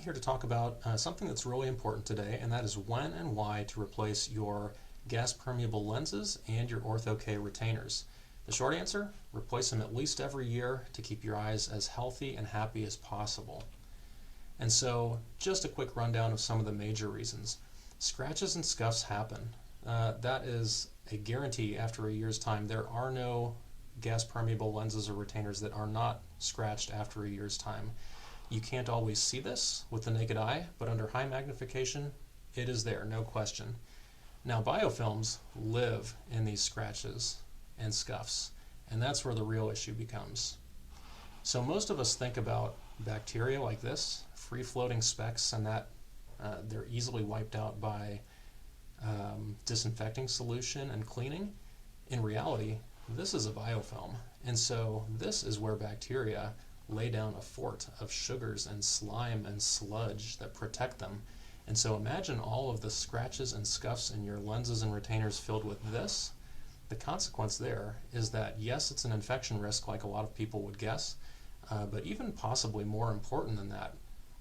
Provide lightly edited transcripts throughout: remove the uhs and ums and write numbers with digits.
here to talk about something that's really important today, and that is when and why to replace your gas-permeable lenses and your ortho-k retainers. The short answer, replace them at least every year to keep your eyes as healthy and happy as possible. And so, just a quick rundown of some of the major reasons. Scratches and scuffs happen. That is a guarantee after a year's time. There are no gas-permeable lenses or retainers that are not scratched after a year's time. You can't always see this with the naked eye, but under high magnification, it is there, no question. Now, biofilms live in these scratches and scuffs, and that's where the real issue becomes. So most of us think about bacteria like this, free-floating specks, and that they're easily wiped out by disinfecting solution and cleaning. In reality, this is a biofilm, and so this is where bacteria lay down a fort of sugars and slime and sludge that protect them. And so imagine all of the scratches and scuffs in your lenses and retainers filled with this. The consequence there is that, yes, it's an infection risk like a lot of people would guess, but even possibly more important than that,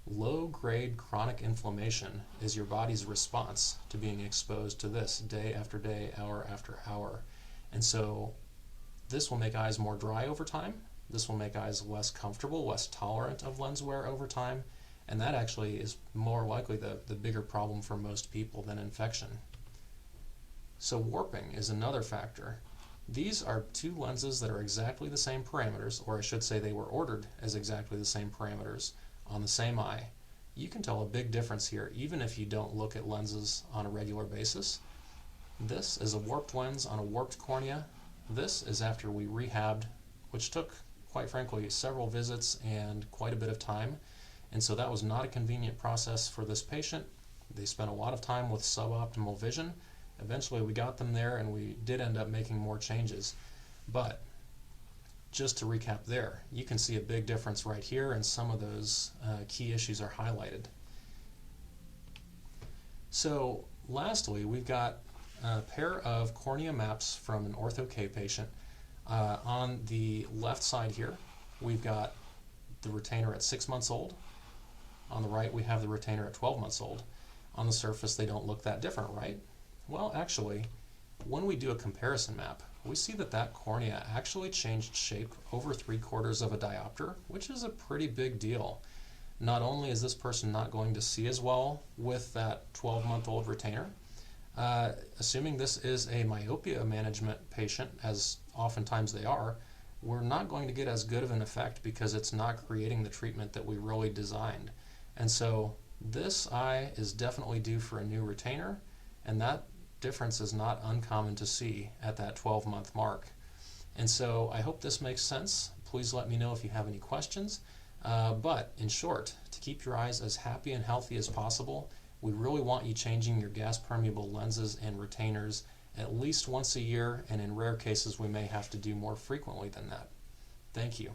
low-grade chronic inflammation is your body's response to being exposed to this day after day, hour after hour. And so this will make eyes more dry over time. This will make eyes less comfortable, less tolerant of lens wear over time, and that actually is more likely the bigger problem for most people than infection. So warping is another factor. These are two lenses that are exactly the same parameters, or I should say they were ordered as exactly the same parameters on the same eye. You can tell a big difference here even if you don't look at lenses on a regular basis. This is a warped lens on a warped cornea. This is after we rehabbed, which took, quite frankly, several visits and quite a bit of time, and so that was not a convenient process for this patient. They spent a lot of time with suboptimal vision. Eventually we got them there, and we did end up making more changes. But just to recap there, you can see a big difference right here, and some of those key issues are highlighted. So lastly, we've got a pair of cornea maps from an ortho-k patient. On the left side here, we've got the retainer at 6 months old. On the right, we have the retainer at 12 months old. On the surface, they don't look that different, right? Well, actually, when we do a comparison map, we see that that cornea actually changed shape over 3/4 of a diopter, which is a pretty big deal. Not only is this person not going to see as well with that 12-month-old retainer, assuming this is a myopia management patient, as oftentimes they are, we're not going to get as good of an effect because it's not creating the treatment that we really designed. And so this eye is definitely due for a new retainer, and that difference is not uncommon to see at that 12-month mark. And so I hope this makes sense. Please let me know if you have any questions. But in short, to keep your eyes as happy and healthy as possible, we really want you changing your gas-permeable lenses and retainers at least once a year, and in rare cases we may have to do more frequently than that. Thank you.